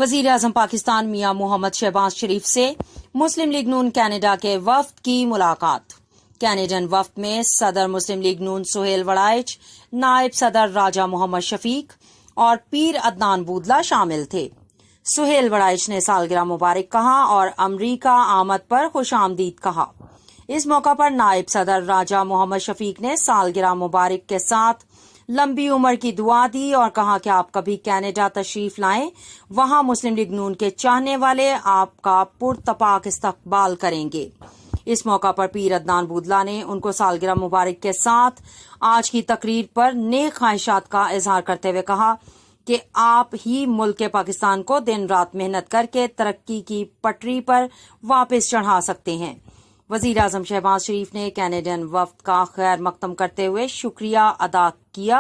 वजीर आजम पाकिस्तान मियां मोहम्मद शहबाज शरीफ से मुस्लिम लीग नून कनाडा के वफ्द की मुलाकात। कैनेडियन वफ्द में सदर मुस्लिम लीग नून सुहेल वड़ाइच, नायब सदर राजा मोहम्मद शफीक और पीर अदनान बूदला शामिल थे। सुहेल वड़ाइच ने सालगिरह मुबारक कहा और अमरीका आमद पर खुश आमदीद कहा। इस मौका पर नायब सदर राजा मोहम्मद शफीक ने सालगिरह मुबारक के साथ लंबी उम्र की दुआ दी और कहा कि आप कभी कनाडा तशरीफ लाएं, वहां मुस्लिम लीग नून के चाहने वाले आपका पुरतपाक इस्तकबाल करेंगे। इस मौका पर पीर अदनान बूदला ने उनको सालगिरह मुबारक के साथ आज की तकरीर पर नेक ख्वाहिशात का इजहार करते हुए कहा कि आप ही मुल्क के पाकिस्तान को दिन रात मेहनत करके तरक्की की पटरी पर वापस चढ़ा सकते हैं। वजीर आजम शहबाज शरीफ ने कैनेडियन वफ्द का खैर मकदम करते हुए शुक्रिया अदा किया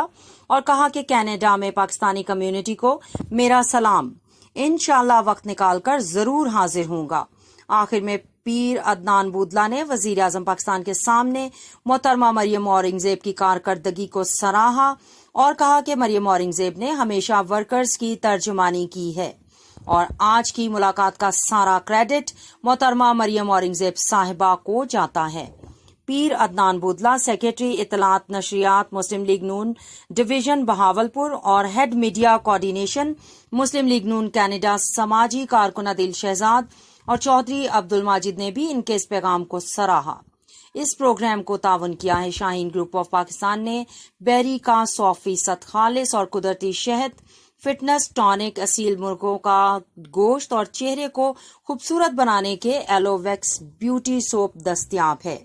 और कहा कि कनाडा में पाकिस्तानी कम्युनिटी को मेरा सलाम, इंशाअल्लाह वक्त निकालकर जरूर हाजिर होऊंगा। आखिर में पीर अदनान बूदला ने वजीर आजम पाकिस्तान के सामने मोहतरमा मरियम औरंगजेब की कारकर्दगी को सराहा और कहा कि मरियम औरंगजेब ने हमेशा वर्कर्स की तर्जुमानी की है और आज की मुलाकात का सारा क्रेडिट मोहतरमा मरियम औरंगजेब साहिबा को जाता है। पीर अदनान बूदला सेक्रेटरी इतलात नशरियात मुस्लिम लीग नून डिवीजन बहावलपुर और हेड मीडिया कोऑर्डिनेशन मुस्लिम लीग नून कनाडा समाजी कारकुन अदिल शहजाद और चौधरी अब्दुल माजिद ने भी इनके इस पैगाम को सराहा। इस प्रोग्राम को तावन किया है शाहीन ग्रुप ऑफ पाकिस्तान ने बेरी का 100% खालिस और कुदरती शहद, फिटनेस टॉनिक, असील मुर्गों का गोश्त और चेहरे को खूबसूरत बनाने के एलोवेक्स ब्यूटी सोप दस्तयाब है।